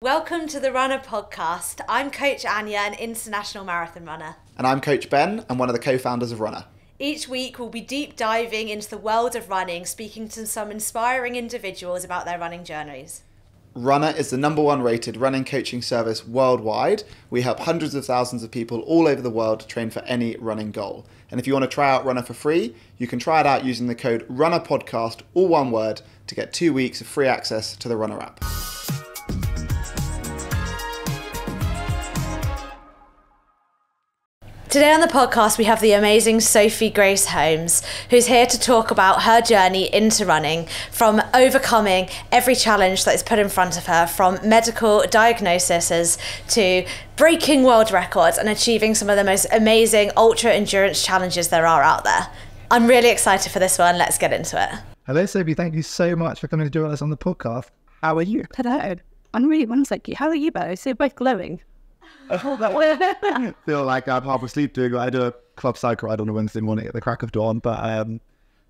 Welcome to the Runna Podcast. I'm Coach Anya, an international marathon runner. And I'm Coach Ben, and one of the co-founders of Runna. Each week we'll be deep diving into the world of running, speaking to some inspiring individuals about their running journeys. Runna is the #1 rated running coaching service worldwide. We help hundreds of thousands of people all over the world to train for any running goal. And if you want to try out Runna for free, you can try it out using the code Runna Podcast, all one word, to get 2 weeks of free access to the Runna app. Today on the podcast we have the amazing Sophie Grace Holmes, who's here to talk about her journey into running, from overcoming every challenge that is put in front of her, from medical diagnoses to breaking world records and achieving some of the most amazing ultra endurance challenges there are out there. I'm really excited for this one. Let's get into it. Hello, Sophie. Thank you so much for coming to join us on the podcast. How are you? Hello. I'm really well, thank you. How are you both? So you're both glowing. I feel like I'm half asleep doing. I do a club cycle ride on a Wednesday morning at the crack of dawn, but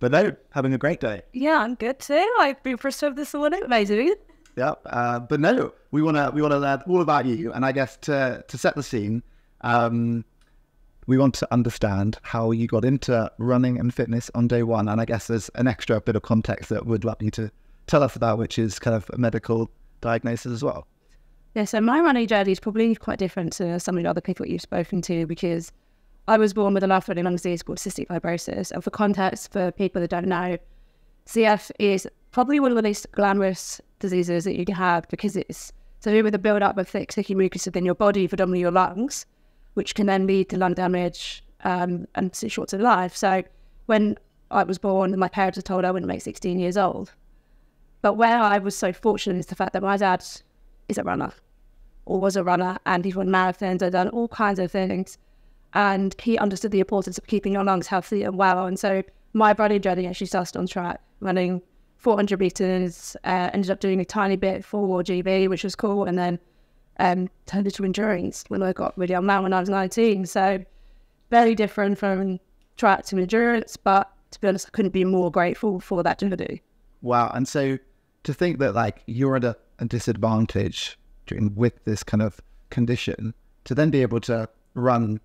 no, having a great day. Yeah, I'm good too. I've been for some this morning. Amazing. Yeah, but no, we wanna learn all about you, and I guess to set the scene, we want to understand how you got into running and fitness on day one, and I guess there's an extra bit of context that we'd love you to tell us about, which is kind of a medical diagnosis as well. Yeah, so my running journey is probably quite different to some of the other people that you've spoken to, because I was born with a life-threatening lung disease called cystic fibrosis. And for context, for people that don't know, CF is probably one of the least glamorous diseases that you can have, because it's to do with the build-up of thick, sticky mucus within your body, predominantly your lungs, which can then lead to lung damage and short to life. So when I was born, my parents were told I wouldn't make 16 years old. But where I was so fortunate is the fact that my dad is a runner, or was a runner, and he's run marathons and done all kinds of things. And he understood the importance of keeping your lungs healthy and well. And so my running journey actually started on track, running 400 meters, ended up doing a tiny bit for GB, which was cool, and then turned into endurance when I got really unwell when I was 19. So very different from track to endurance, but to be honest, I couldn't be more grateful for that journey. Wow. And so to think that like you're at a disadvantage with this kind of condition, to then be able to run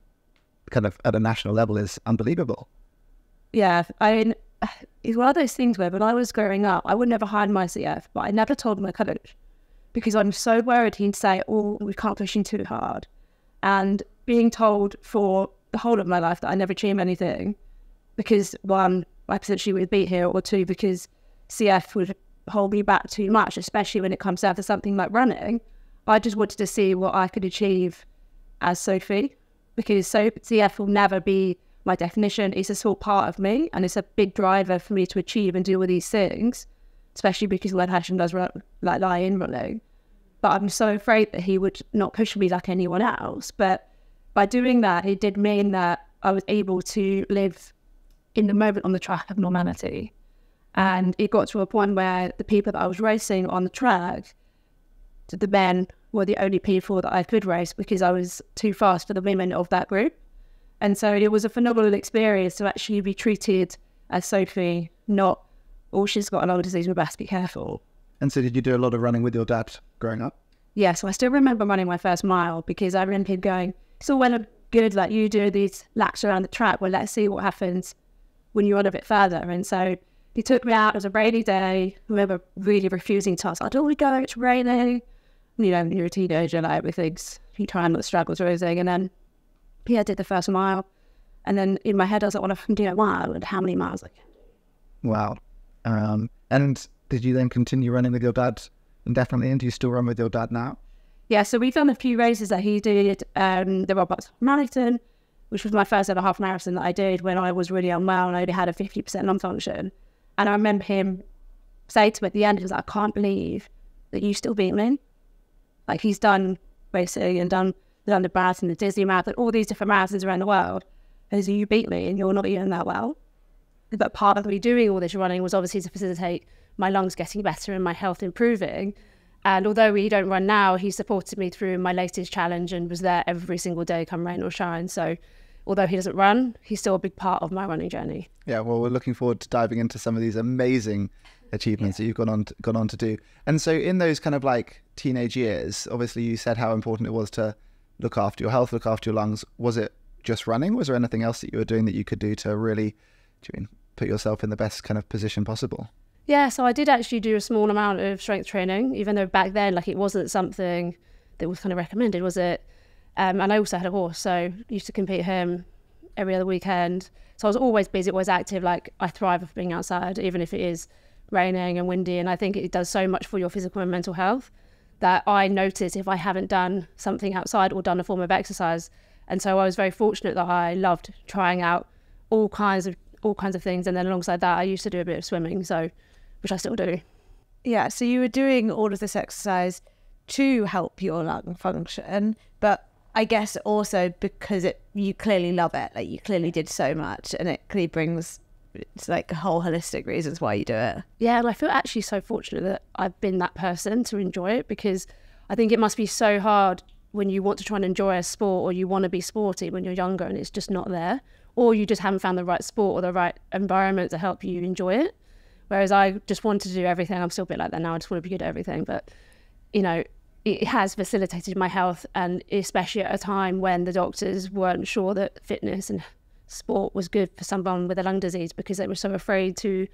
kind of at a national level is unbelievable. Yeah, I mean, it's one of those things where when I was growing up, I would never hide my CF, but I never told my coach, because I'm so worried he'd say, oh, we can't push him too hard. And being told for the whole of my life that I never achieved anything, because one, I potentially would beat here, or two, because CF would hold me back too much, especially when it comes down to something like running. I just wanted to see what I could achieve as Sophie, because CF will never be my definition. It's a small part of me, and it's a big driver for me to achieve and do all these things, especially because my passion does lie in running. But I'm so afraid that he would not push me like anyone else. But by doing that, it did mean that I was able to live in the moment on the track of normality. And it got to a point where the people that I was racing on the track, the men, were the only people that I could race, because I was too fast for the women of that group. And so it was a phenomenal experience to actually be treated as Sophie, not, oh, she's got a lung disease, we best be careful. And so did you do a lot of running with your dad growing up? Yeah, so I still remember running my first mile, because I remember him going, it's all well and good, like you do these laps around the track, well, let's see what happens when you run a bit further. And so he took me out. It was a rainy day. I remember really refusing to ask, I don't want to go, it's raining. You know, you're a teenager, like everything's, you try and not struggle through everything. And then, yeah, I did the first mile. And then in my head, I was like, well, I can do a mile, and how many miles I can do. Wow. And did you then continue running with your dad indefinitely? And do you still run with your dad now? Yeah, so we've done a few races that he did. The Robots Marathon, which was my first ever half marathon that I did when I was really unwell and I only had a 50% lung function. And I remember him say to me at the end, he was like, I can't believe that you still beat me. Like, he's done racing and done the London Marathon, the Disney Marathon, all these different marathons around the world. And so you beat me and you're not even that well. But part of me doing all this running was obviously to facilitate my lungs getting better and my health improving. And although we don't run now, he supported me through my latest challenge and was there every single day, come rain or shine. So although he doesn't run, he's still a big part of my running journey. Yeah, well, we're looking forward to diving into some of these amazing achievements that you've gone on to do. And so in those kind of like teenage years, obviously you said how important it was to look after your health, look after your lungs. Was it just running? Was there anything else that you were doing that you could do to really put yourself in the best kind of position possible? Yeah, so I did actually do a small amount of strength training, even though back then, like, it wasn't something that was kind of recommended, was it? And I also had a horse, so I used to compete him every other weekend. So I was always busy, always active. Like, I thrive of being outside, even if it is raining and windy. And I think it does so much for your physical and mental health that I notice if I haven't done something outside or done a form of exercise. And so I was very fortunate that I loved trying out all kinds of things. And then alongside that, I used to do a bit of swimming, so which I still do. Yeah, so you were doing all of this exercise to help your lung function, but I guess also because you clearly love it, like you clearly did so much, and it clearly brings, it's like whole holistic reasons why you do it. Yeah, and I feel actually so fortunate that I've been that person to enjoy it, because I think it must be so hard when you want to try and enjoy a sport, or you want to be sporty when you're younger and it's just not there, or you just haven't found the right sport or the right environment to help you enjoy it. Whereas I just wanted to do everything. I'm still a bit like that now. I just want to be good at everything. But, it has facilitated my health, and especially at a time when the doctors weren't sure that fitness and sport was good for someone with a lung disease, because they were so afraid to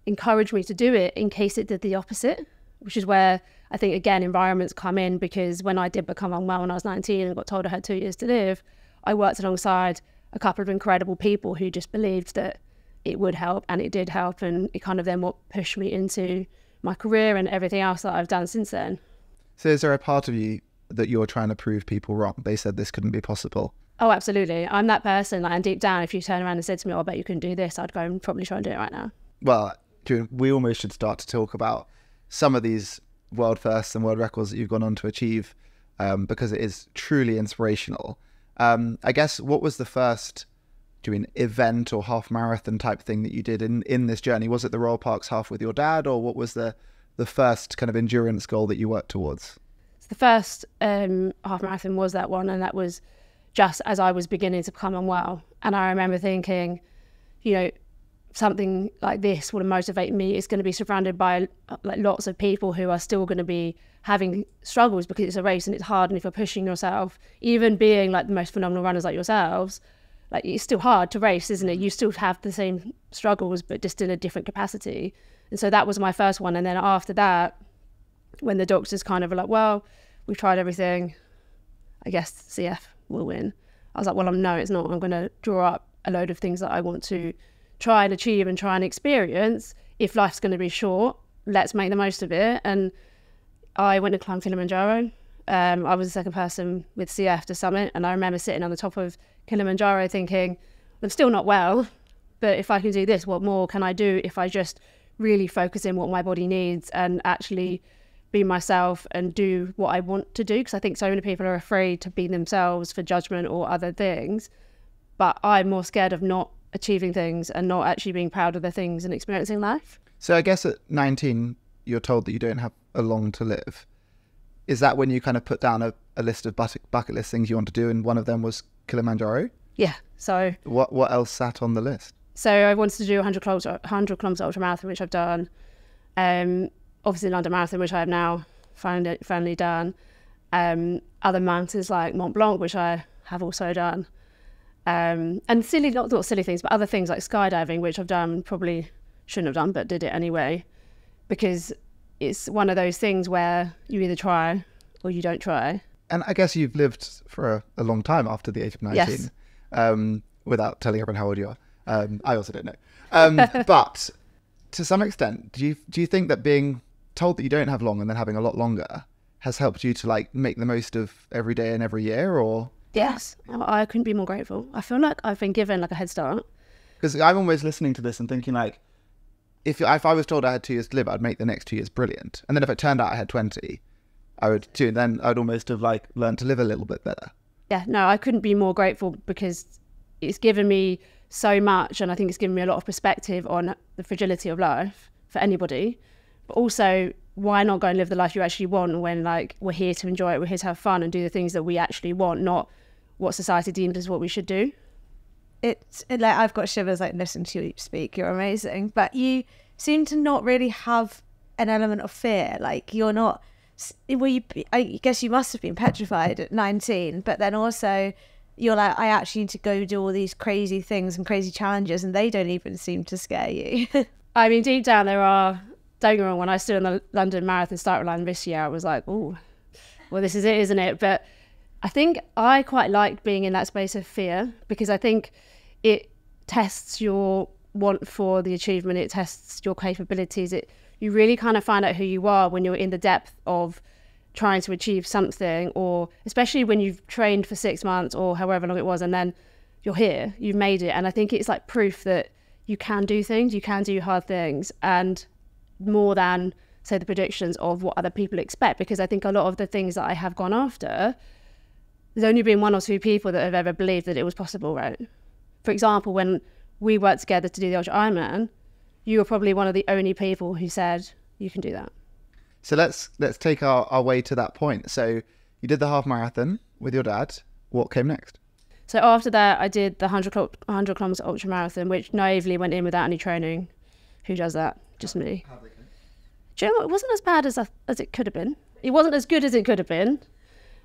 encourage me to do it in case it did the opposite, which is where I think, again, environments come in. Because when I did become unwell when I was 19 and got told I had 2 years to live, I worked alongside a couple of incredible people who just believed that it would help, and it did help, and it kind of then what pushed me into my career and everything else that I've done since then. So is there a part of you that you're trying to prove people wrong? They said this couldn't be possible. Oh, absolutely. I'm that person. And deep down, if you turn around and said to me, oh, I bet you couldn't do this, I'd go and probably try and do it right now. Well, we almost should start to talk about some of these world firsts and world records that you've gone on to achieve, because it is truly inspirational. I guess, what was the first event or half marathon type thing that you did in this journey? Was it the Royal Parks half with your dad, or what was the first kind of endurance goal that you worked towards? So the first half marathon was that one, and that was just as I was beginning to become unwell. And I remember thinking, something like this would motivate me. It's going to be surrounded by like lots of people who are still going to be having struggles, because it's a race and it's hard, and if you're pushing yourself, even being like the most phenomenal runners like yourselves, like, it's still hard to race, isn't it? You still have the same struggles, but just in a different capacity. And so that was my first one. And then after that, when the doctors kind of were like, well, we've tried everything, I guess CF will win. I was like, well, no, it's not. I'm going to draw up a load of things that I want to try and achieve and try and experience. If life's going to be short, let's make the most of it. And I went to climb Kilimanjaro. I was the second person with CF to summit, and I remember sitting on the top of Kilimanjaro thinking, I'm still not well, but if I can do this, what more can I do if I just really focus in what my body needs and actually be myself and do what I want to do? Because I think so many people are afraid to be themselves for judgment or other things, but I'm more scared of not achieving things and not actually being proud of the things and experiencing life. So I guess at 19, you're told that you don't have a long to live. Is that when you kind of put down a list of bucket list things you want to do, and one of them was Kilimanjaro? Yeah. So what else sat on the list? So I wanted to do 100 kilometre ultra marathon, which I've done. Obviously London Marathon, which I have now finally done. Other mountains like Mont Blanc, which I have also done. And silly, not silly things, but other things like skydiving, which I've done, probably shouldn't have done, but did it anyway, because it's one of those things where you either try or you don't try. And I guess you've lived for a long time after the age of 19, yes. Without telling everyone how old you are. I also don't know. But to some extent, do you think that being told that you don't have long and then having a lot longer has helped you to like make the most of every day and every year, or? Yes, I couldn't be more grateful. I feel like I've been given like a head start. Because I'm always listening to this and thinking like, if I was told I had 2 years to live, I'd make the next 2 years brilliant. And then if it turned out I had 20, I would too. And then I'd almost have like learned to live a little bit better. Yeah, no, I couldn't be more grateful, because it's given me so much, and I think it's given me a lot of perspective on the fragility of life for anybody. But also, why not go and live the life you actually want when like we're here to enjoy it, we're here to have fun and do the things that we actually want, not what society deemed as what we should do. It's like I've got shivers like listening to you speak. You're amazing. But you seem to not really have an element of fear. Like you're not, I guess you must have been petrified at 19, but then also you're like, I actually need to go do all these crazy things and crazy challenges, and they don't even seem to scare you. I mean, deep down there are, don't get me wrong, when I stood on the London Marathon start line this year, I was like, oh, well, this is it, isn't it? But I think I quite liked being in that space of fear, because I think it tests your want for the achievement, it tests your capabilities, you really kind of find out who you are when you're in the depth of trying to achieve something, or especially when you've trained for 6 months or however long it was, and then you're here, you've made it. And I think it's like proof that you can do things, you can do hard things, and more than, say, the predictions of what other people expect. Because I think a lot of the things that I have gone after, there's only been 1 or 2 people that have ever believed that it was possible, right? For example, when we worked together to do the Ultra Ironman, you were probably one of the only people who said, you can do that. So let's take our way to that point. So you did the half marathon with your dad. What came next? So after that, I did the 100 kilometre ultra marathon, which naively went in without any training. Who does that? Just me. Do you know what? It wasn't as bad as it could have been. It wasn't as good as it could have been.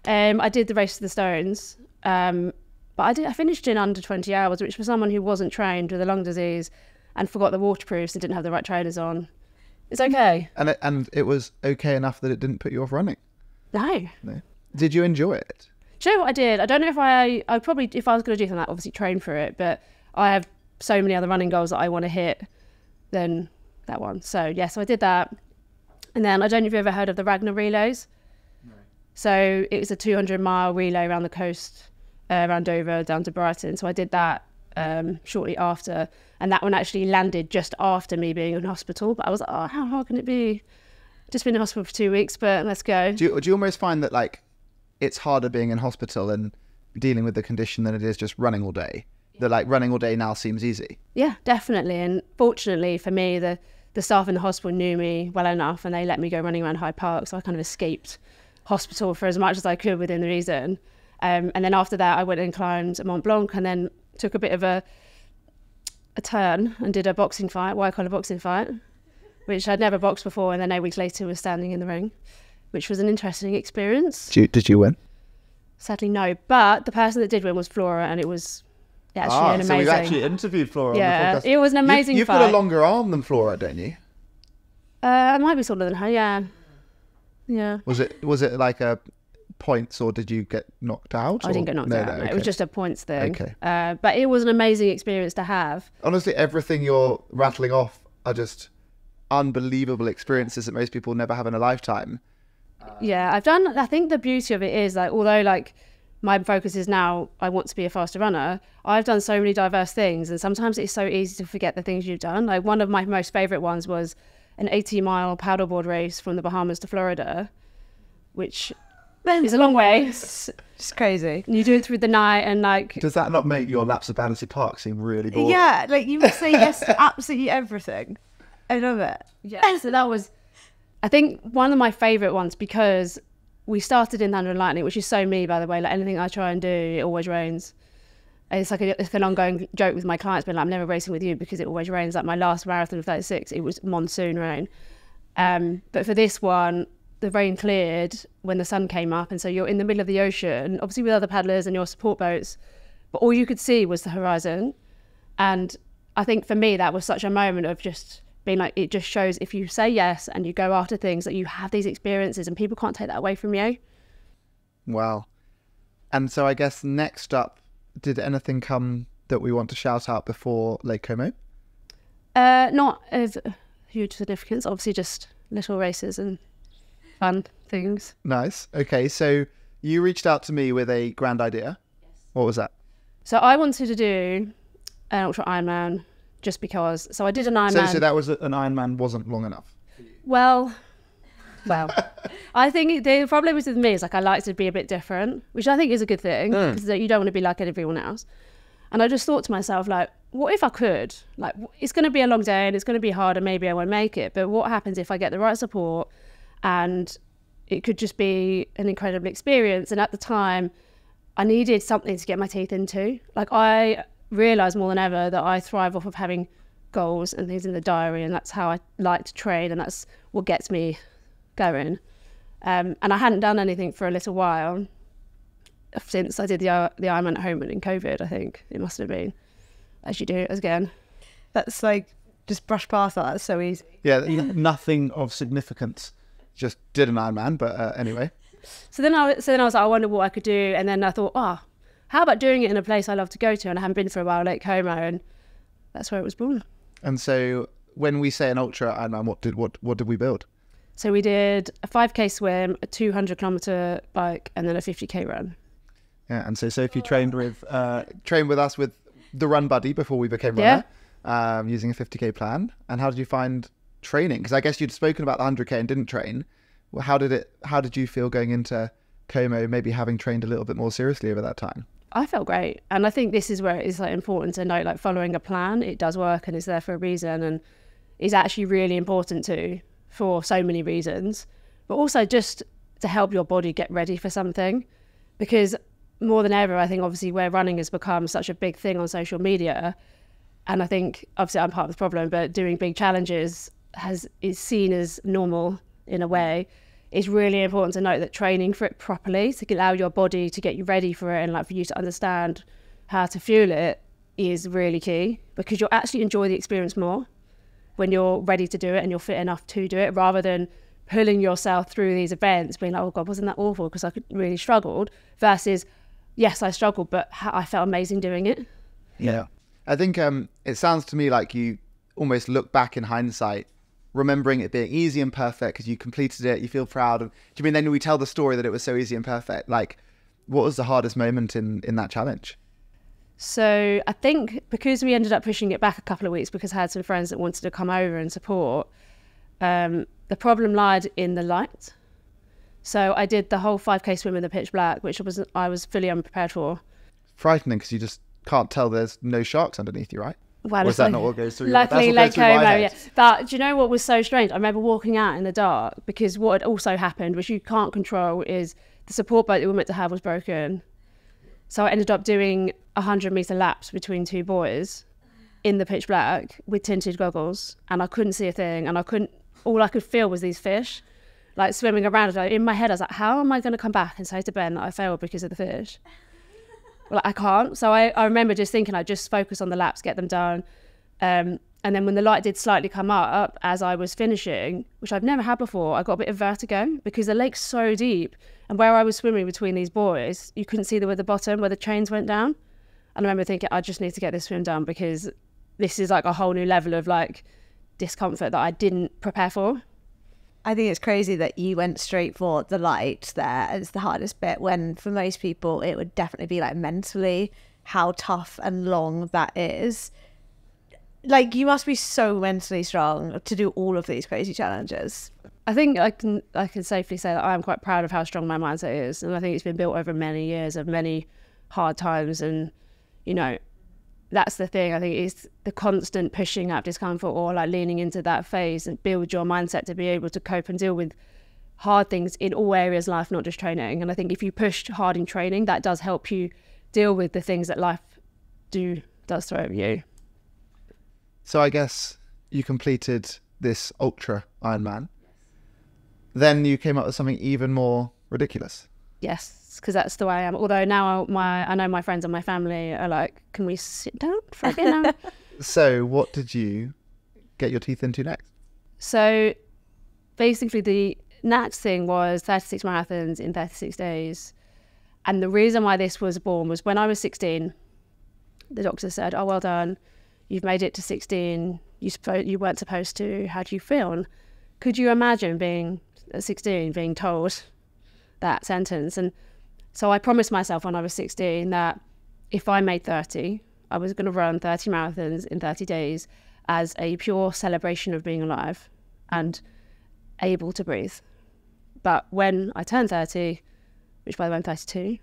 I did the Race to the Stones, but I finished in under 20 hours, which for someone who wasn't trained with a lung disease and forgot the waterproofs and didn't have the right trainers on, it's okay. And it was okay enough that it didn't put you off running? No. Did you enjoy it? Do you know what I did? I don't know if I probably, if I was going to do something, I'd obviously train for it, but I have so many other running goals that I want to hit than that one. So yeah, so I did that. And then I don't know if you've ever heard of the Ragnar relays. No. So it was a 200-mile relay around the coast, around Dover, down to Brighton. So I did that shortly after, and that one actually landed just after me being in hospital. But I was like, oh, how hard can it be? Just been in hospital for 2 weeks, but let's go. Do you almost find that like it's harder being in hospital and dealing with the condition than it is just running all day? That like running all day now seems easy? Yeah, definitely. And fortunately for me, the staff in the hospital knew me well enough, and they let me go running around Hyde Park, so I kind of escaped hospital for as much as I could within the reason. And then after that, I went and climbed Mont Blanc, and then took a bit of a turn and did a boxing fight, white collar boxing fight, which I'd never boxed before, and then 8 weeks later was standing in the ring, which was an interesting experience. Did you win? Sadly, no. But the person that did win was Flora, and it was actually an amazing... So we've actually interviewed Flora on the podcast. It was an amazing You've fight. got a longer arm than Flora, don't you? I might be taller than her, yeah. Yeah. Was it like a points, or did you get knocked out? I didn't get knocked out. Okay. It was just a points thing. Okay. But it was an amazing experience to have. Honestly, everything you're rattling off are just unbelievable experiences that most people never have in a lifetime. Yeah, I think the beauty of it is, like, although like my focus is now I want to be a faster runner, I've done so many diverse things, and sometimes it's so easy to forget the things you've done. Like one of my most favourite ones was an 80-mile paddleboard race from the Bahamas to Florida, which is a long way. It's crazy. And you do it through the night, and like... Does that not make your laps of Battersea Park seem really boring? Yeah, like you must say yes to absolutely everything. I love it. Yeah, so that was, I think, one of my favourite ones, because we started in Thunder and Lightning, which is so me, by the way. Like anything I try and do, it always rains. It's like it's an ongoing joke with my clients, but like, I'm never racing with you because it always rains. Like my last marathon of 36, it was monsoon rain. But for this one, the rain cleared when the sun came up, and so you're in the middle of the ocean, obviously with other paddlers and your support boats, but all you could see was the horizon. And I think for me, that was such a moment of just being like, it just shows if you say yes and you go after things, that you have these experiences and people can't take that away from you. Wow. And so I guess next up, did anything come that we want to shout out before Lake Como? Not of huge significance, obviously just little races and fun things. Nice. Okay, so you reached out to me with a grand idea. Yes. What was that? So I wanted to do an Ultra Ironman just because. So I did an Ironman. So that was an Ironman wasn't long enough? Well, I think the problem with me is like I like to be a bit different, which I think is a good thing, because you don't want to be like everyone else. And I just thought to myself, like, what if I could? Like, it's going to be a long day and it's going to be hard and maybe I won't make it. But what happens if I get the right support? And it could just be an incredible experience. And at the time, I needed something to get my teeth into. Like, I realised more than ever that I thrive off of having goals and things in the diary, and that's how I like to train, and that's what gets me going. And I hadn't done anything for a little while since I did the Ironman at home in COVID, I think it must have been, as you do it again. That's like, just brush past that. That's so easy. Yeah, nothing of significance. Just did an Ironman, but anyway. So then I was like, I wonder what I could do, and then I thought, how about doing it in a place I love to go to, and I haven't been for a while, Lake Como, and that's where it was born. And so when we say an ultra Ironman, what did we build? So we did a 5k swim, a 200-kilometer bike, and then a 50k run. Yeah, and so Sophie trained with us with the Run Buddy before we became Runner, using a 50k plan. And how did you find training? Because I guess you'd spoken about the 100k and didn't train. Well, how did you feel going into Como, maybe having trained a little bit more seriously over that time? I felt great, and I think this is where it is like important to note, like, following a plan, it does work and it's there for a reason, and is actually really important too, for so many reasons, but also just to help your body get ready for something. Because more than ever, I think obviously where running has become such a big thing on social media, and I think obviously I'm part of the problem, but doing big challenges is seen as normal in a way. It's really important to note that training for it properly, to allow your body to get you ready for it, and like for you to understand how to fuel it, is really key, because you'll actually enjoy the experience more when you're ready to do it and you're fit enough to do it, rather than pulling yourself through these events being like, oh God, wasn't that awful because I really struggled, versus yes, I struggled, but I felt amazing doing it. Yeah. I think it sounds to me like you almost look back in hindsight, remembering it being easy and perfect because you completed it, you feel proud. And do you mean then we tell the story that it was so easy and perfect? Like, what was the hardest moment in that challenge? So I think because we ended up pushing it back a couple of weeks because I had some friends that wanted to come over and support, the problem lied in the light. So I did the whole 5k swim in the pitch black, which I was fully unprepared for. Frightening, because you just can't tell there's no sharks underneath you, right? Well, or is that not what goes through? Luckily, Lake Como, yeah. But do you know what was so strange? I remember walking out in the dark, because what had also happened, which you can't control, is the support boat that we were meant to have was broken. So I ended up doing 100-meter laps between two boys in the pitch black with tinted goggles, and I couldn't see a thing, and all I could feel was these fish like swimming around. Like, in my head I was like, how am I going to come back and say to Ben that I failed because of the fish? Well, I can't. So I remember just thinking I'd just focus on the laps, get them done. And then when the light did slightly come up as I was finishing, which I've never had before, I got a bit of vertigo because the lake's so deep. And where I was swimming between these boys, you couldn't see the bottom where the chains went down. And I remember thinking, I just need to get this swim done, because this is like a whole new level of like discomfort that I didn't prepare for. I think it's crazy that you went straight for the light there as the hardest bit, when for most people it would definitely be like mentally how tough and long that is. Like, you must be so mentally strong to do all of these crazy challenges. I think I can safely say that I am quite proud of how strong my mindset is, and I think it's been built over many years of many hard times. And you know, that's the thing. I think it's the constant pushing up discomfort, or like leaning into that phase, and build your mindset to be able to cope and deal with hard things in all areas of life, not just training. And I think if you push hard in training, that does help you deal with the things that life does throw at you. So I guess you completed this ultra Ironman. Then you came up with something even more ridiculous. Yes, because that's the way I am. Although now I know my friends and my family are like, can we sit down for a bit now? So what did you get your teeth into next? So basically the next thing was 36 marathons in 36 days. And the reason why this was born was when I was 16, the doctor said, oh, well done. You've made it to 16. You weren't supposed to. How do you feel? And could you imagine being at 16, being told that sentence? And so I promised myself when I was 16 that if I made 30, I was going to run 30 marathons in 30 days as a pure celebration of being alive and able to breathe. But when I turned 30, which by the way I'm 32,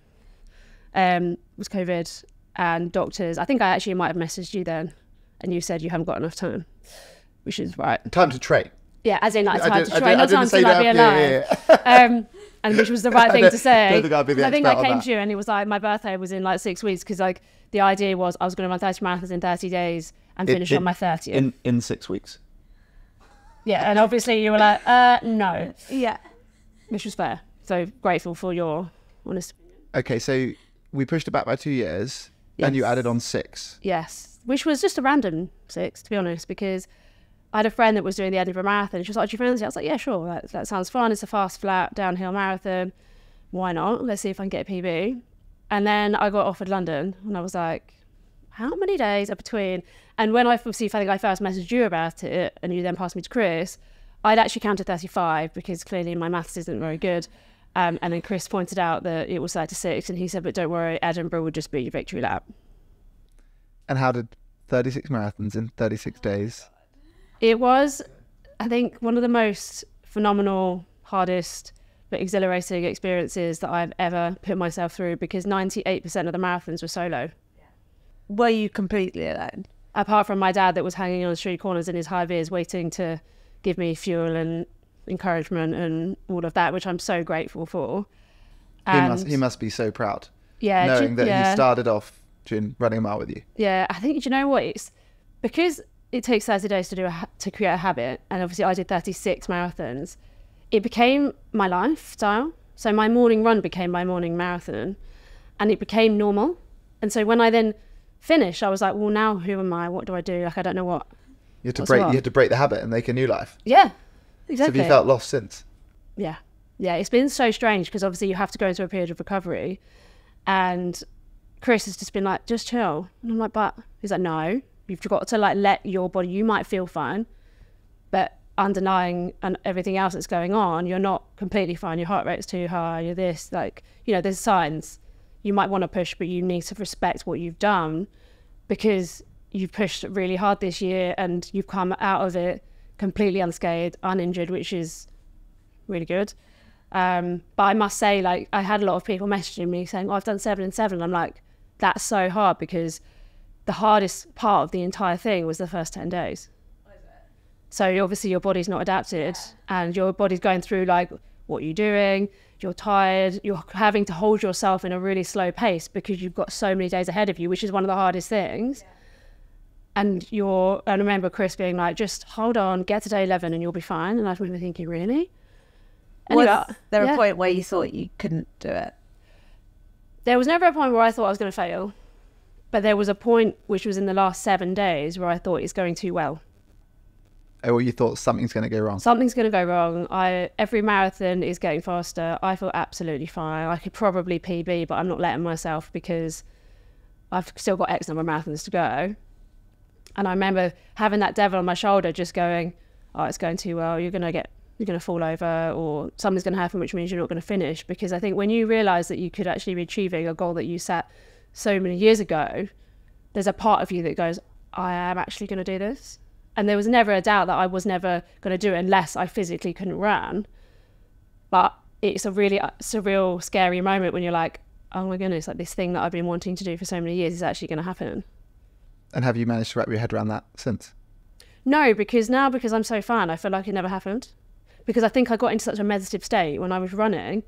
was COVID, and doctors, I think I actually might have messaged you then, and you said you haven't got enough time, which is right. Time to train. Yeah, as in like time to train, not time to like be alive. Yeah. And which was the right thing to say. I think I came to you and it was like, my birthday was in like 6 weeks, because like the idea was I was going to run 30 marathons in 30 days and finish on my 30th. In 6 weeks. Yeah, and obviously you were like, no. Yeah. Which was fair. So grateful for your honest opinion. Okay, so we pushed it back by 2 years, and you added on 6. Yes, which was just a random 6, to be honest, because I had a friend that was doing the Edinburgh Marathon. She was like, do you fancy it? I was like, yeah, sure. That sounds fun. It's a fast, flat, downhill marathon. Why not? Let's see if I can get a PB. And then I got offered London, and I was like, how many days are between? And when I first messaged you about it, and you then passed me to Chris, I'd actually counted 35 because clearly my maths isn't very good. And then Chris pointed out that it was 36, and he said, but don't worry, Edinburgh would just be your victory lap. And how did 36 marathons in 36 days? It was, I think, one of the most phenomenal, hardest, but exhilarating experiences that I've ever put myself through, because 98% of the marathons were solo. Were you completely alone? Apart from my dad that was hanging on the street corners in his high vis waiting to give me fuel and encouragement and all of that, which I'm so grateful for. And He must be so proud. Yeah, knowing that he started off running a mile with you. Yeah, I think, do you know what? It's because it takes 30 days to create a habit, and obviously I did 36 marathons. It became my lifestyle. So my morning run became my morning marathon, and it became normal. And so when I then finished, I was like, well, now who am I? What do I do? Like, I don't know what. You had to break the habit and make a new life. Yeah, exactly. So have you felt lost since? Yeah. It's been so strange because obviously you have to go into a period of recovery, and Chris has just been like, just chill. And I'm like, but he's like, no, you've got to like let your body, you might feel fine, but underlying and everything else that's going on, you're not completely fine. Your heart rate's too high, you're this, like, there's signs. You might want to push, but you need to respect what you've done, because you've pushed really hard this year and you've come out of it completely unscathed, uninjured, which is really good. But I must say, like, I had a lot of people messaging me saying, I've done 7 and 7. I'm like, that's so hard, because the hardest part of the entire thing was the first 10 days. So obviously your body's not adapted, and your body's going through like, what are you doing? You're tired. You're having to hold yourself in a really slow pace because you've got so many days ahead of you, which is one of the hardest things. Yeah. And I remember Chris being like, just hold on, get to day 11 and you'll be fine. And I remember thinking, really? Anyway, was there a point where you thought you couldn't do it? There was never a point where I thought I was going to fail. But there was a point, which was in the last 7 days, where I thought it's going too well. Oh, you thought something's going to go wrong? Something's going to go wrong. Every marathon is getting faster. I feel absolutely fine. I could probably PB, but I'm not letting myself because I've still got X number of marathons to go. And I remember having that devil on my shoulder just going, oh, it's going too well. You're going to fall over, or something's going to happen, which means you're not going to finish. Because I think when you realise that you could actually be achieving a goal that you set so many years ago, there's a part of you that goes, I am actually going to do this. And there was never a doubt that I was never going to do it unless I physically couldn't run. But it's a really surreal, scary moment when you're like, oh my goodness, like this thing that I've been wanting to do for so many years is actually going to happen. And have you managed to wrap your head around that since? No, because I'm so fine, I feel like it never happened. Because I think I got into such a meditative state when I was running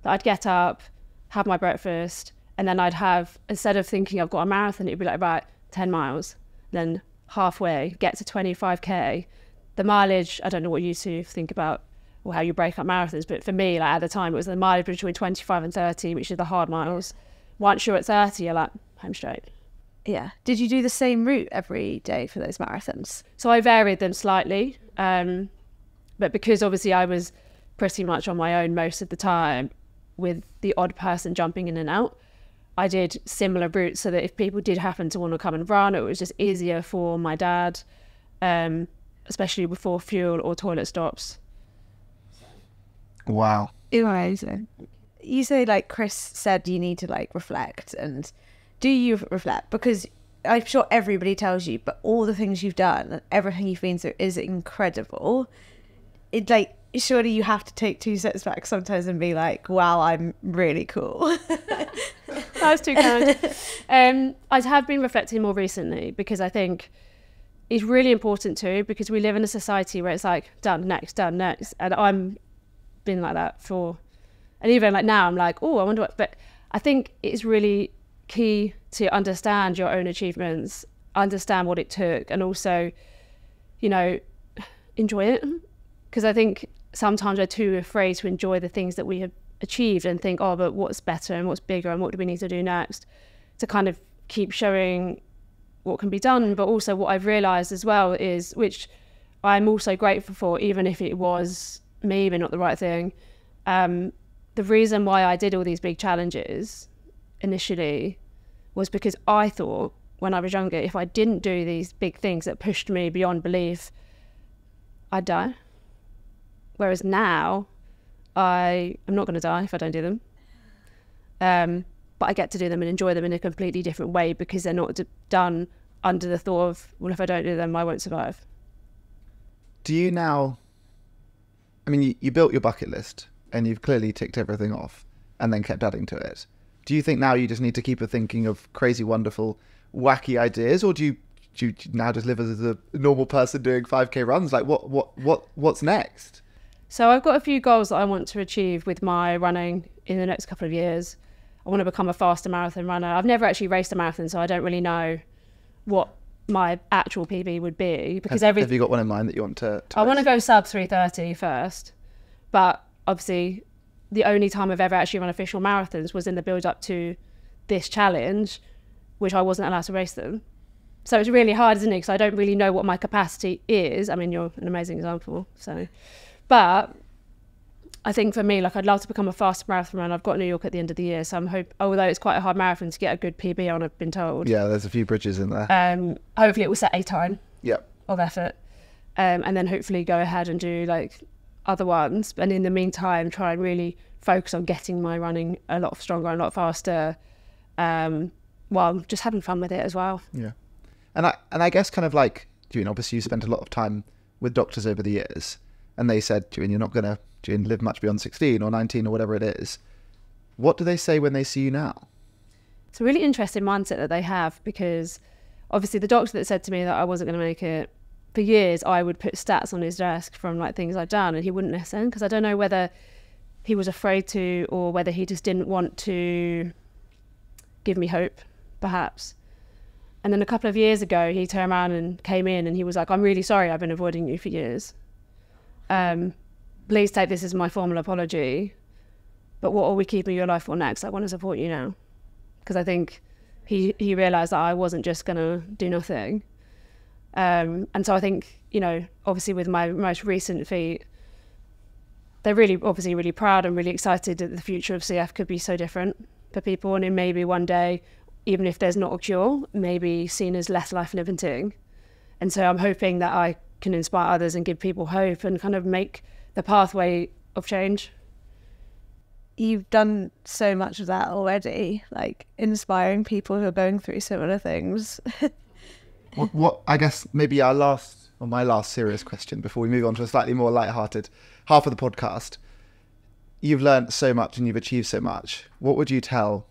that I'd get up, have my breakfast, and then I'd have, instead of thinking I've got a marathon, it'd be like, right, 10 miles, then halfway, get to 25k. The mileage, I don't know what you two think about or how you break up marathons, but for me, like at the time, it was the mileage between 25 and 30, which is the hard miles. Once you're at 30, you're like, home straight. Yeah. Did you do the same route every day for those marathons? So I varied them slightly, but because obviously I was pretty much on my own most of the time, with the odd person jumping in and out, I did similar routes so that if people did happen to want to come and run, it was just easier for my dad, especially before fuel or toilet stops. Wow. Amazing. You say, like, Chris said you need to, like, reflect. And do you reflect? Because I'm sure everybody tells you, but all the things you've done and everything you've been through is incredible. It, like, surely you have to take 2 steps back sometimes and be like, wow, I'm really cool. That was too kind. I have been reflecting more recently because I think it's really important too, because we live in a society where it's like done next, and I'm been like that and even like now I'm like, oh, I wonder what, but I think it's really key to understand your own achievements understand what it took, and also, you know, enjoy it. Because I think sometimes we're too afraid to enjoy the things that we have achieved and think, oh, but what's better and what's bigger and what do we need to do next, to kind of keep showing what can be done. But also what I've realised as well is, which I'm also grateful for, even if it was maybe not the right thing, the reason why I did all these big challenges initially was because I thought when I was younger, if I didn't do these big things that pushed me beyond belief, I'd die. Whereas now, I am not going to die if I don't do them. But I get to do them and enjoy them in a completely different way, because they're not done under the thought of, well, if I don't do them, I won't survive. Do you now, I mean, you built your bucket list and you've clearly ticked everything off and then kept adding to it. Do you think now you just need to keep thinking of crazy, wonderful, wacky ideas, or do you now just live as a normal person doing 5K runs? Like what's next? So I've got a few goals that I want to achieve with my running in the next couple of years. I want to become a faster marathon runner. I've never actually raced a marathon, so I don't really know what my actual PB would be, because have you got one in mind that you want to I want to go sub 3:30 first, but obviously the only time I've ever actually run official marathons was in the build up to this challenge, which I wasn't allowed to race them. So it's really hard, isn't it? Because I don't really know what my capacity is. I mean, you're an amazing example. So, but I think for me, like, I'd love to become a faster marathon runner. I've got New York at the end of the year, so although it's quite a hard marathon to get a good PB on, I've been told. Yeah, there's a few bridges in there. Hopefully it will set a time. Yep. Of effort, and then hopefully go ahead and do like other ones. And in the meantime, try and really focus on getting my running a lot stronger and a lot faster, while just having fun with it as well. Yeah, and I guess kind of like, obviously you spent a lot of time with doctors over the years, and they said, you're not going to live much beyond 16 or 19 or whatever it is. What do they say when they see you now? It's a really interesting mindset that they have, because obviously the doctor that said to me that I wasn't going to make it, for years I would put stats on his desk from like things I'd done, and he wouldn't listen, because I don't know whether he was afraid to, or whether he just didn't want to give me hope, perhaps. And then a couple of years ago, he turned around and came in and he was like, I'm really sorry, I've been avoiding you for years. Please take this as my formal apology, but what are we keeping your life for next? I want to support you now. Because I think he realised that I wasn't just going to do nothing. And so I think, obviously with my most recent feat, they're really, obviously really proud and really excited that the future of CF could be so different for people. And it may be one day, even if there's not a cure, maybe seen as less life-limiting. And so I'm hoping that I can inspire others and give people hope and kind of make the pathway of change. You've done so much of that already, like inspiring people who are going through similar things. What I guess maybe my last serious question before we move on to a slightly more lighthearted half of the podcast. You've learned so much and you've achieved so much. What would you tell,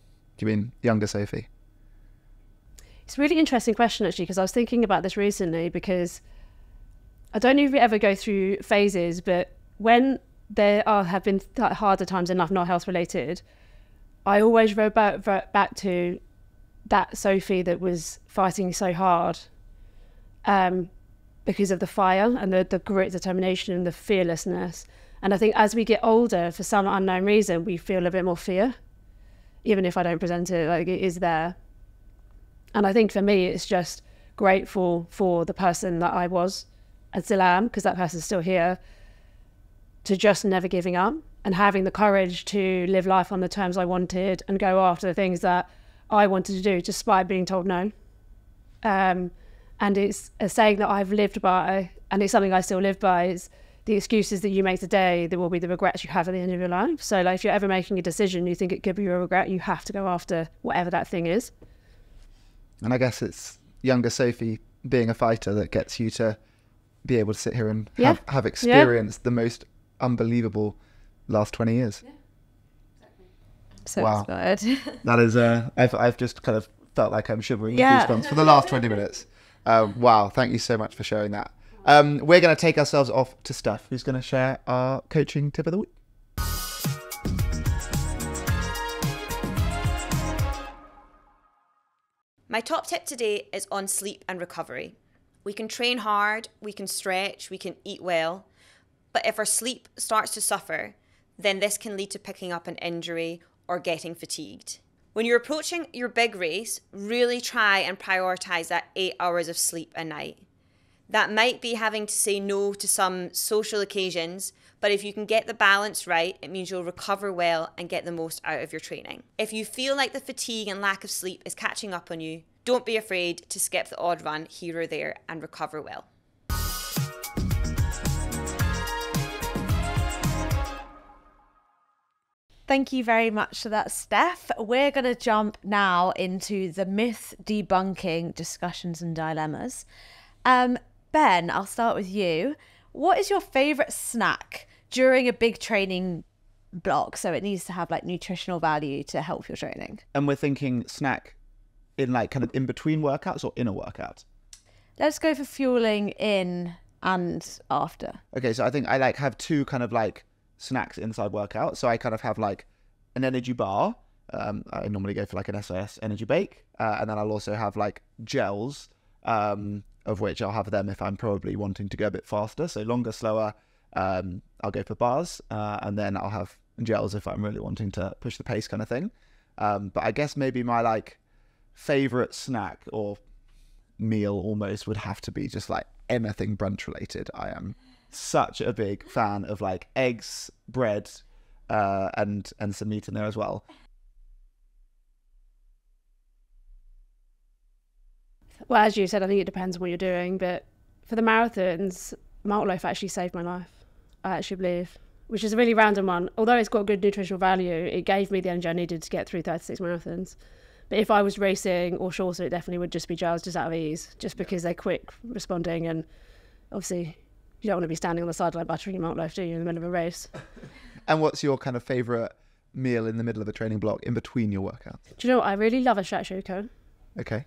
younger Sophie? It's a really interesting question, actually, because I was thinking about this recently, because I don't know if you ever go through phases, but when there have been harder times in life, not health related, I always revert back to that Sophie that was fighting so hard, because of the fire and the grit, determination and the fearlessness. And I think as we get older, for some unknown reason, we feel a bit more fear, even if I don't present it, like it is there. And I think for me, it's just grateful for the person that I was and still am, because that person's still here, to just never giving up and having the courage to live life on the terms I wanted and go after the things that I wanted to do, despite being told no. And it's a saying that I've lived by, and it's something I still live by, is the excuses that you make today, there will be the regrets you have at the end of your life. So like, if you're ever making a decision, you think it could be a regret, you have to go after whatever that thing is. And I guess it's younger Sophie being a fighter that gets you to be able to sit here and have experienced the most unbelievable last 20 years. Yeah, exactly. So wow. Inspired. That is, I've just kind of felt like I'm shivering with goosebumps for the last 20 minutes. Wow, thank you so much for sharing that. We're going to take ourselves off to Steph, who's going to share our coaching tip of the week. My top tip today is on sleep and recovery. We can train hard, we can stretch, we can eat well, but if our sleep starts to suffer, then this can lead to picking up an injury or getting fatigued. When you're approaching your big race, really try and prioritise that 8 hours of sleep a night. That might be having to say no to some social occasions, but if you can get the balance right, it means you'll recover well and get the most out of your training. If you feel like the fatigue and lack of sleep is catching up on you, don't be afraid to skip the odd run here or there and recover well. Thank you very much for that, Steph. We're going to jump now into the myth debunking discussions and dilemmas. Ben, I'll start with you. What is your favourite snack during a big training block? So it needs to have like nutritional value to help your training. And we're thinking snack in like kind of in between workouts or in a workout? Let's go for fueling in and after. Okay, so I think I like have two kind of like snacks inside workout. So I kind of have like an energy bar. I normally go for like an SAS energy bake. And then I'll also have like gels, of which I'll have them if I'm probably wanting to go a bit faster. So longer, slower, I'll go for bars. And then I'll have gels if I'm really wanting to push the pace kind of thing. But I guess maybe my like favorite snack or meal almost would have to be just like anything brunch related. I am such a big fan of like eggs, bread, and some meat in there as well. Well, as you said, I think it depends on what you're doing, but for the marathons, malt loaf actually saved my life, I actually believe, which is a really random one. Although it's got good nutritional value, it gave me the energy I needed to get through 36 marathons. But if I was racing or shorter, it definitely would just be gels, just out of ease, just because they're quick responding, and obviously you don't want to be standing on the sideline buttering your malt loaf, do you, in the middle of a race? And what's your kind of favourite meal in the middle of a training block in between your workouts? Do you know what? I really love a shakshuka. Okay.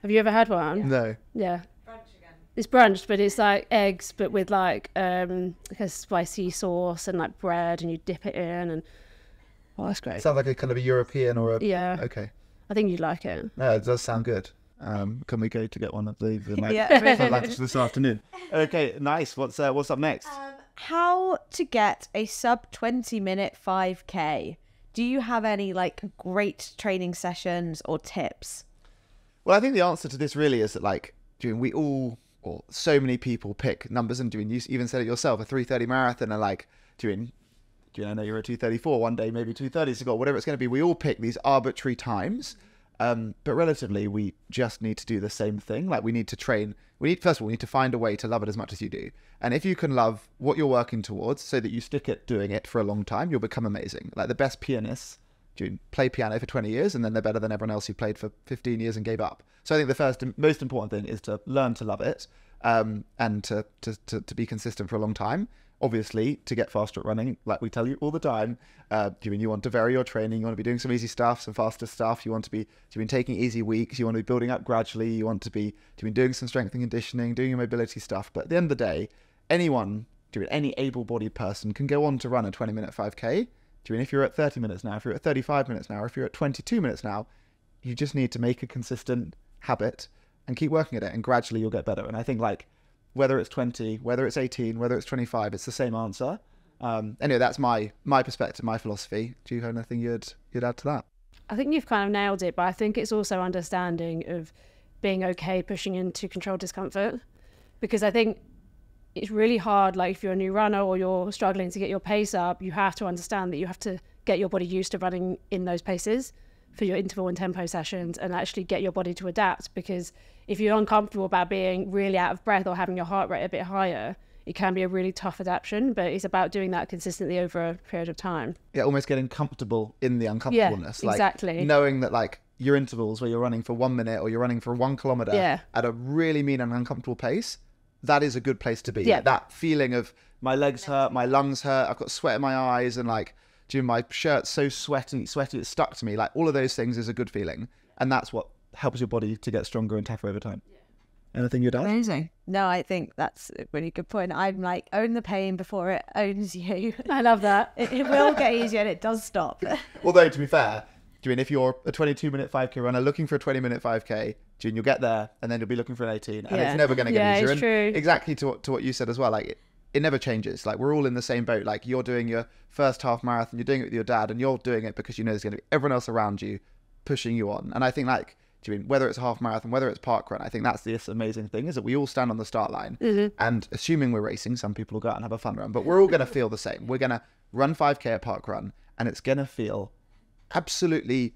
Have you ever had one? No. Yeah. Brunch again. It's brunch, but it's like eggs, but with like a spicy sauce and like bread, and you dip it in, and oh, that's great. Sounds like a kind of a European or a... Yeah. Okay. I think you'd like it. No, it does sound good. Can we go to get one of these Yeah. for lunch this afternoon? Okay, nice. What's up next? How to get a sub 20-minute 5K? Do you have any like great training sessions or tips? Well, I think the answer to this really is that like, we all, or so many people pick numbers, and you even said it yourself, a 3:30 marathon, and like, I know you're a 2:34 one day, maybe 2:30 to go, whatever it's going to be. We all pick these arbitrary times, but relatively, we just need to do the same thing. Like, we need to train. First of all, we need to find a way to love it as much as you do. And if you can love what you're working towards, so that you stick at doing it for a long time, you'll become amazing. Like the best pianists play piano for 20 years, and then they're better than everyone else who played for 15 years and gave up. So I think the first and most important thing is to learn to love it, and to be consistent for a long time. Obviously, to get faster at running, like we tell you all the time, you want to vary your training. You want to be doing some easy stuff, some faster stuff. You want to be taking easy weeks. You want to be building up gradually. You want to be doing some strength and conditioning, doing your mobility stuff. But at the end of the day, any able-bodied person can go on to run a 20-minute 5K. If you're at 30 minutes now, if you're at 35 minutes now, or if you're at 22 minutes now, you just need to make a consistent habit and keep working at it, and gradually you'll get better. And I think like, whether it's 20, whether it's 18, whether it's 25, it's the same answer. Anyway, that's my perspective, my philosophy. Do you have anything you'd add to that? I think you've kind of nailed it, but I think it's also understanding of being okay pushing into controlled discomfort, because I think it's really hard. Like if you're a new runner or you're struggling to get your pace up, you have to understand that you have to get your body used to running in those paces for your interval and tempo sessions, and actually get your body to adapt. Because if you're uncomfortable about being really out of breath or having your heart rate a bit higher, it can be a really tough adaptation, but it's about doing that consistently over a period of time. Yeah, almost getting comfortable in the uncomfortableness. Yeah, exactly. Like knowing that like your intervals where you're running for 1 minute or you're running for 1 kilometer at a really mean and uncomfortable pace, that is a good place to be. Yeah. Like that feeling of my legs hurt, my lungs hurt, I've got sweat in my eyes, and like, my shirt's so sweaty, it's stuck to me. Like all of those things is a good feeling. And that's what helps your body to get stronger and tougher over time. Yeah. Anything you'd add? Amazing. No, I think that's a really good point. I'm like, own the pain before it owns you. I love that. It will get easier, and it does stop. Although, to be fair, Do you mean if you're a 22-minute 5K runner looking for a 20-minute 5K, you'll get there and then you'll be looking for an 18, and it's never going to get easier. It's true. And exactly to what you said as well. Like it never changes. Like we're all in the same boat. Like you're doing your first half marathon, you're doing it with your dad, and you're doing it because you know there's going to be everyone else around you pushing you on. And I think like, do you mean whether it's a half marathon, whether it's park run, I think that's this amazing thing is that we all stand on the start line, and assuming we're racing, some people will go out and have a fun run, but we're all going to feel the same. We're going to run 5K at park run, and it's going to feel absolutely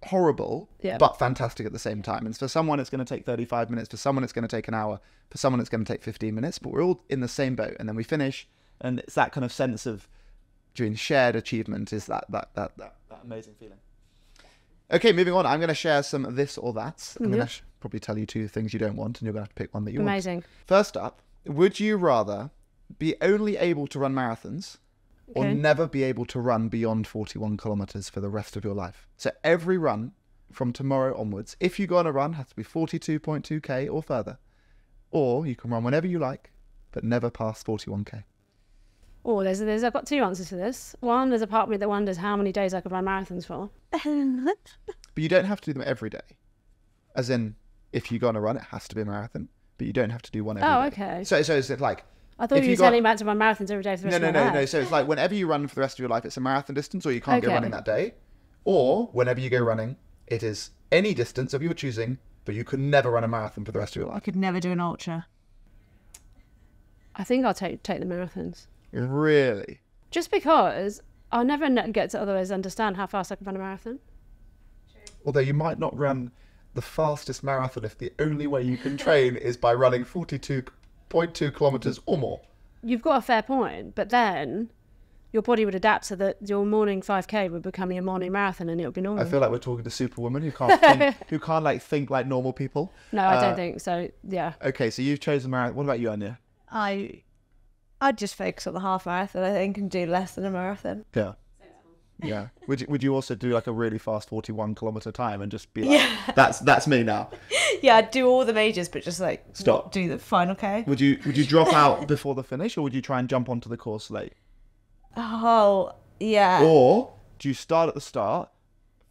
horrible, but fantastic at the same time. And for someone it's going to take 35 minutes, for someone it's going to take an hour, for someone it's going to take 15 minutes, but we're all in the same boat. And then we finish, and it's that kind of sense of doing shared achievement is that amazing feeling. Okay, moving on. I'm going to share some this or that. I'm going to probably tell you 2 things you don't want, and you're going to have to pick one that you want. Amazing. First up, would you rather be only able to run marathons or never be able to run beyond 41 kilometers for the rest of your life? So every run from tomorrow onwards, if you go on a run, has to be 42.2k or further. Or you can run whenever you like, but never past 41k. Oh, I've got 2 answers to this. One, there's a part of me that wonders how many days I could run marathons for. But you don't have to do them every day. As in, if you go on a run, it has to be a marathon, but you don't have to do one every day. Oh, okay. So it's like... I thought you were telling me about to run marathons every day for the rest of my life. No. So it's like whenever you run for the rest of your life, it's a marathon distance, or you can't go running that day. Or whenever you go running, it is any distance of your choosing, but you could never run a marathon for the rest of your I life. could never do an ultra. I think I'll take the marathons. Really? Just because I'll never get to otherwise understand how fast I can run a marathon. Although you might not run the fastest marathon if the only way you can train is by running 42.2 kilometers or more. You've got a fair point, but then your body would adapt so that your morning 5K would become your morning marathon, and it would be normal. I feel like we're talking to Superwoman who can't think like normal people. No, I don't think so. Yeah. Okay, so you've chosen marathon. What about you, Anya? I'd just focus on the half marathon, I think, and do less than a marathon. Yeah. Yeah. Would you also do like a really fast 41 kilometer time and just be like, that's me now? Yeah, I'd do all the majors, but just like Stop. not do the final K. Would you drop out before the finish, or would you try and jump onto the course late? Oh, yeah. Or do you start at the start,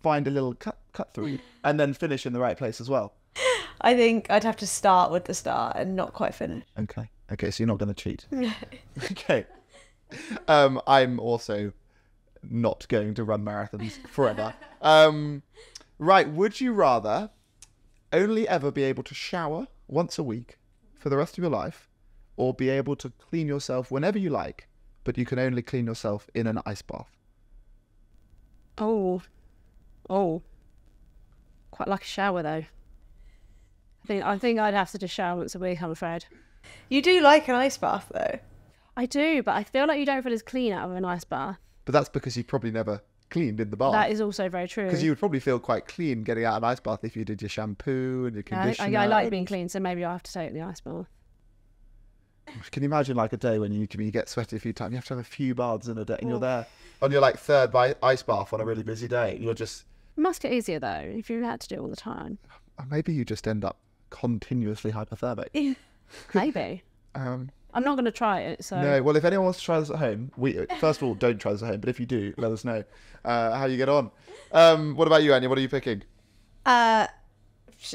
find a little cut through, and then finish in the right place as well? I think I'd have to start with the start and not quite finish. Okay, so you're not going to cheat. Okay. I'm also not going to run marathons forever. Right, would you rather only ever be able to shower once a week for the rest of your life, or be able to clean yourself whenever you like, but you can only clean yourself in an ice bath? Oh. Quite like a shower though. I think I'd have to just shower once a week, I'm afraid. You do like an ice bath, though. I do, but I feel like you don't feel as clean out of an ice bath. But that's because you've probably never cleaned in the bath. That is also very true. Because you would probably feel quite clean getting out of an ice bath if you did your shampoo and your conditioner. I like being clean, so maybe I'll have to take the ice bath. Can you imagine like a day when you get sweaty a few times? You have to have a few baths in a day, and you're there on your like third ice bath on a really busy day. And you're just... It must get easier though if you had to do it all the time. Maybe you just end up continuously hypothermic. Maybe. I'm not going to try it. So no. Well, if anyone wants to try this at home, first of all, don't try this at home. But if you do, let us know how you get on. What about you, Anya? What are you picking?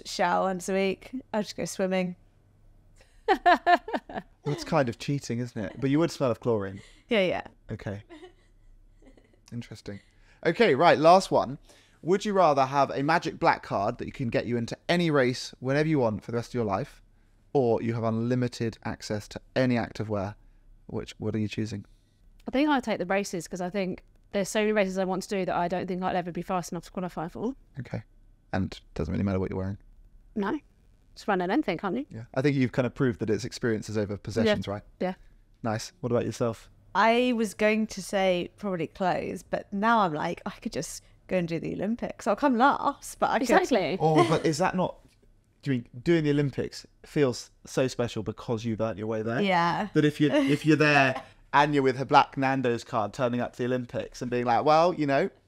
Shower once a week. I'll just go swimming. That's kind of cheating, isn't it? But you would smell of chlorine. Yeah. Okay. Interesting. Okay, right. Last one. Would you rather have a magic black card that you can get you into any race whenever you want for the rest of your life, or you have unlimited access to any activewear? What are you choosing? I think I'd take the races because I think there's so many races I want to do that I don't think I'd ever be fast enough to qualify for. Okay. And doesn't really matter what you're wearing? No. Just run at anything, can't you? Yeah. I think you've kind of proved that it's experiences over possessions, right? Yeah. Nice. What about yourself? I was going to say probably clothes, but now I'm like, I could just go and do the Olympics. I'll come last, but I Exactly. Oh, but is that not... Do you mean doing the Olympics feels so special because you've earned your way there? Yeah. That if you're there, Anya with her black Nando's card turning up to the Olympics and being like, well,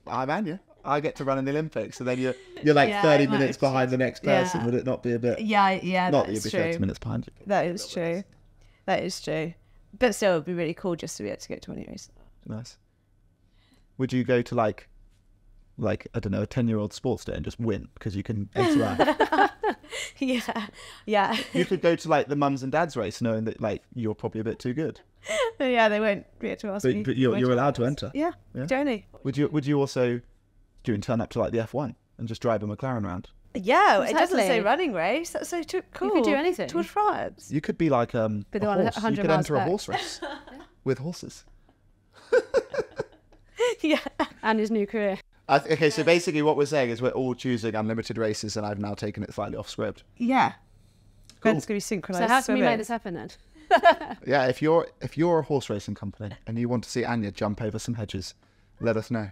I'm Anya. I get to run in the Olympics. And then you're like 30 minutes behind the next person. Yeah. Would it not be a bit... Yeah, Not that that's you'd be true. 30 minutes behind you. That is true. That is true. But still, it would be really cool just to be able to go to any race. Nice. Would you go to like like, I don't know, a 10-year-old sports day and just win because you can interact. Yeah. You could go to like the mums and dads race knowing that like you're probably a bit too good. Yeah, they won't be able to ask me. But you're allowed to enter. Yeah, Tony. Would you also turn up to like the F1 and just drive a McLaren around? Yeah, it doesn't Exactly. say running race. That's so cool. You could do anything. Tour de France. You could be like a But they're on horse. You 100 could miles enter a back. horse race with horses. Yeah. And his new career. Okay, so basically what we're saying is we're all choosing unlimited races, and I've now taken it slightly off script. Yeah. Cool. Ben's going to be synchronised. So how can we swimming. make this happen then? Yeah, if you're a horse racing company and you want to see Anya jump over some hedges, let us know.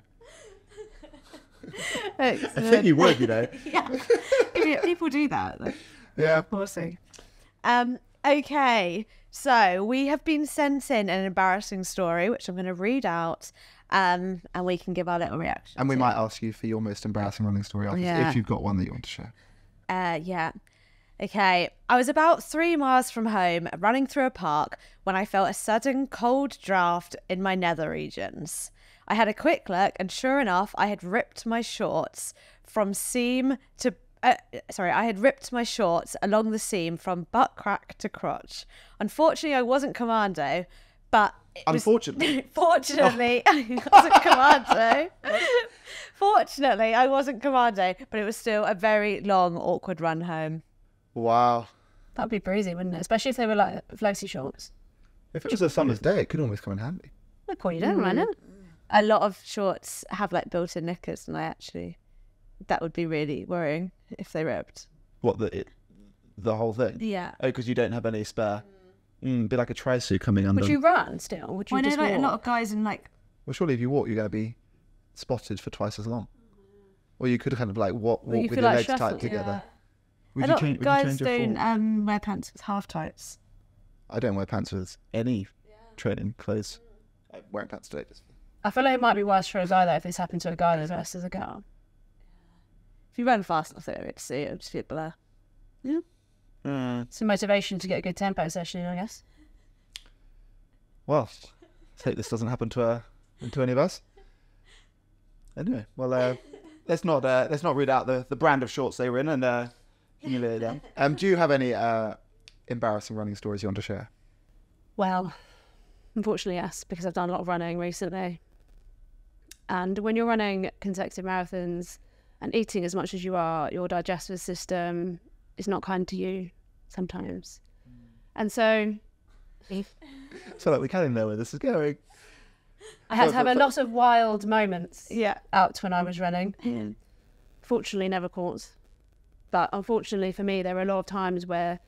I think you would, you know. Yeah, people do that. Yeah. Horsing. Okay, so we have been sent in an embarrassing story, which I'm going to read out, and we can give our little reaction. And we might ask you for your most embarrassing running story after, Yeah. if you've got one that you want to share. Yeah. Okay, I was about 3 miles from home, running through a park, when I felt a sudden cold draft in my nether regions. I had a quick look, and sure enough, I had ripped my shorts from seam to... I had ripped my shorts along the seam from butt crack to crotch. Unfortunately, I wasn't commando, but... Unfortunately. Fortunately, I wasn't commando. Fortunately, I wasn't commando, but it was still a very long, awkward run home. Wow. That'd be breezy, wouldn't it? Especially if they were like floaty shorts. If it was a summer's day, it could almost come in handy. They'd call you down, right now. A lot of shorts have like built-in knickers, and that would be really worrying if they ripped. What, the whole thing? Yeah. Oh, because you don't have any spare. Be like a tri-suit coming under. Would you run still? Would you I know just like a walk? lot of guys in like... Well, surely if you walk, you're going to be spotted for twice as long. Or you could kind of like walk you with feel your like legs tight shuffling, together. A Would lot you of guys change your form? don't wear pants with half tights. I don't wear pants with any training clothes. I'm wearing pants today. I feel like it might be worse for a guy though if this happened to a guy dressed as a girl. If you run fast enough, they don't get to see it. It'll just be a blur. It's a motivation to get a good tempo session, I guess. Well, let's hope this doesn't happen to any of us. Anyway, well, let's not read out the brand of shorts they were in and humiliate them. Do you have any embarrassing running stories you want to share? Well, unfortunately, yes, because I've done a lot of running recently. And when you're running consecutive marathons and eating as much as you are, your digestive system is not kind to you sometimes. And so So like we kind of know where this is going. I had to have a lot of wild moments Yeah. out when I was running. Fortunately, never caught. But unfortunately for me, there were a lot of times where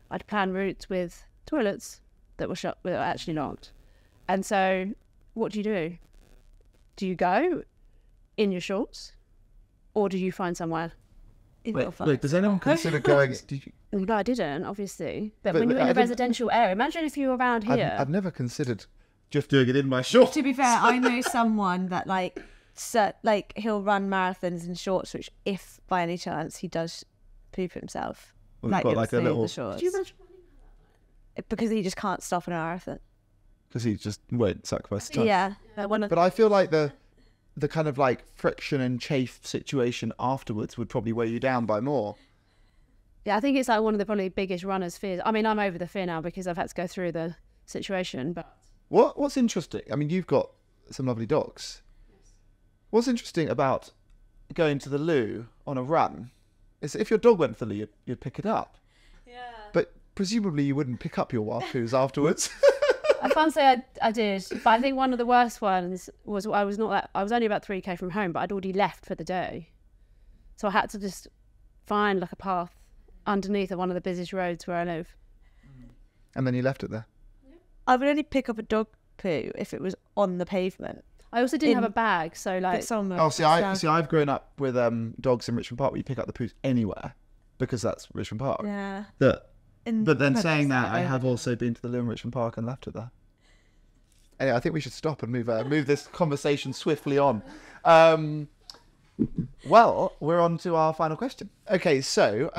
I'd plan routes with toilets that were shut, that were actually locked. And so what do you do? Do you go in your shorts or do you find somewhere? Wait, does anyone consider going? No, I didn't, obviously. But But when you're in I a didn't- residential area, imagine if you were around here. I've never considered. Just doing it in my shorts. To be fair, I know someone that he'll run marathons in shorts, which if by any chance he does poop himself, Well, we've got you'll like a see little- the shorts. because he just can't stop in a marathon. Because he just won't sacrifice the time. Yeah, But I feel like the kind of like friction and chafe situation afterwards would probably weigh you down by more. Yeah, I think it's like one of the probably biggest runners' fears. I mean, I'm over the fear now because I've had to go through the situation, but What's interesting? I mean, you've got some lovely dogs. What's interesting about going to the loo on a run is that if your dog went to the loo, you'd pick it up. Yeah. But presumably you wouldn't pick up your wild poos afterwards. I can't say I did. But I think one of the worst ones was I was only about 3k from home, but I'd already left for the day, so I had to just find like a path underneath of one of the busiest roads where I live. And then you left it there. I would only pick up a dog poo if it was on the pavement. I also didn't have In- a bag, so like It's on the Oh, I've grown up with dogs in Richmond Park where you pick up the poos anywhere because that's Richmond Park. yeah. But then saying that, I have also been to the loo in Richmond Park and left it there. Anyway, I think we should stop and move this conversation swiftly on. Well, we're on to our final question. Okay, so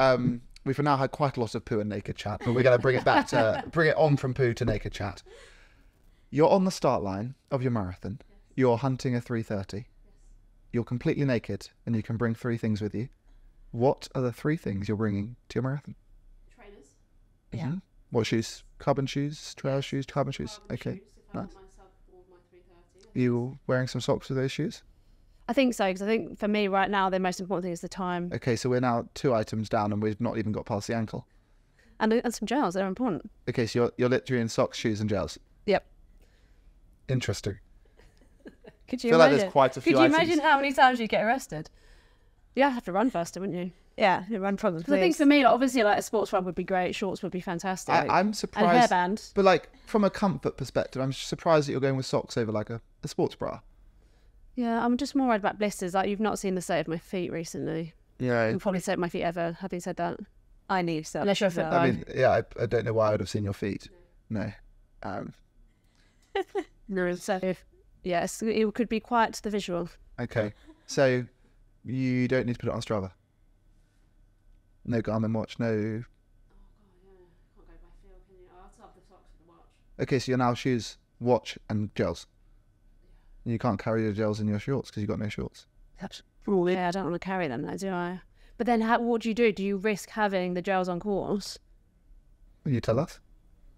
we've now had quite a lot of poo and naked chat, but we're going to bring it on from poo to naked chat. You're on the start line of your marathon. You're hunting a 3:30. you're completely naked and you can bring 3 things with you, what are the 3 things you're bringing to your marathon? Trainers. Mm-hmm. Yeah. What shoes? Carbon shoes, trail shoes, carbon shoes. Okay. Nice. You wearing some socks with those shoes? I think so, because I think for me right now, the most important thing is the time. Okay, so we're now 2 items down and we've not even got past the ankle. And some gels, they're important. Okay, so you're literally in socks, shoes and gels. Yep. Interesting. Could you I feel like imagine? there's quite a few Could you items. imagine how many times you get arrested? Yeah, I'd have to run faster, wouldn't you? Yeah, you run from the Because I think for me, like, obviously, like a sports bra would be great, shorts would be fantastic. I'm And surprised. hairband. But like from a comfort perspective, I'm surprised that you're going with socks over like a sports bra. Yeah, I'm just more worried about blisters. Like, you've not seen the state of my feet recently. Yeah. You've probably seen my feet ever, having said that. I need stuff. Unless you're a foot guy. I mean, yeah, I don't know why I would have seen your feet. No. So, yes, it could be quite the visual. Okay. So you don't need to put it on Strava. No Garmin watch, no. Okay, so you're now shoes, watch, and gels. You can't carry your gels in your shorts because you've got no shorts. Yeah, I don't want to carry them though, do I? But then what do you do? Do you risk having the gels on course? Will you tell us?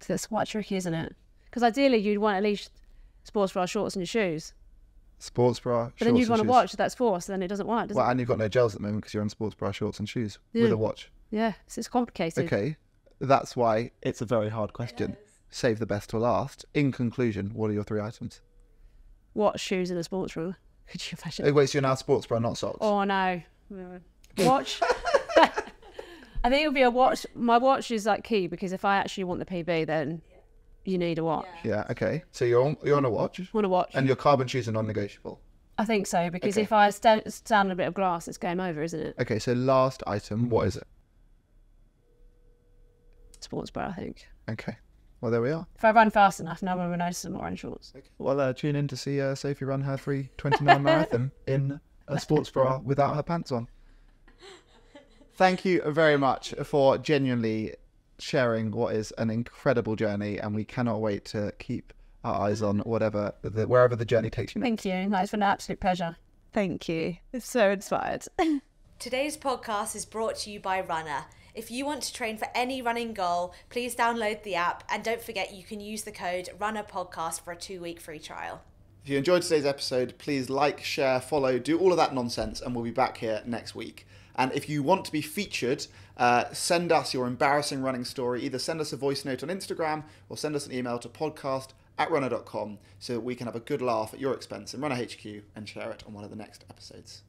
So that's quite tricky, isn't it? Because ideally you'd want at least sports bra, shorts and your shoes. Sports bra, But then shorts you'd want and to shoes. watch, so that's 4, so then it doesn't work, does Well, it? and you've got no gels at the moment because you're in sports bra, shorts and shoes with Yeah. a watch. Yeah, it's complicated. Okay, that's why it's a very hard question. Save the best till last. In conclusion, what are your 3 items? What shoes in a sports bra? Could you imagine? Oh, wait, so you're now sports bra, not socks? Oh no. Watch. I think it would be a watch. My watch is like key because if I actually want the PB, then you need a watch. Yeah, okay. So you're on a watch, Want a watch? and your carbon shoes are non-negotiable. I think so because Okay. if I stand on a bit of glass, it's game over, isn't it? Okay, so last item, what is it? Sports bra, I think. Okay, well, there we are. If I run fast enough, no one will notice I'm wearing shorts. Well, tune in to see Sophie run her 3:29 marathon in a sports bra without her pants on. Thank you very much for genuinely sharing what is an incredible journey, and we cannot wait to keep our eyes on wherever the journey takes you next. Thank you. It's been an absolute pleasure. Thank you. It's so inspired. Today's podcast is brought to you by Runna. If you want to train for any running goal, please download the app, and don't forget you can use the code Runna Podcast for a 2-week free trial. If you enjoyed today's episode, please like, share, follow, do all of that nonsense, and we'll be back here next week. And if you want to be featured, send us your embarrassing running story. Either send us a voice note on Instagram or send us an email to podcast@runner.com so that we can have a good laugh at your expense in Runner HQ and share it on one of the next episodes.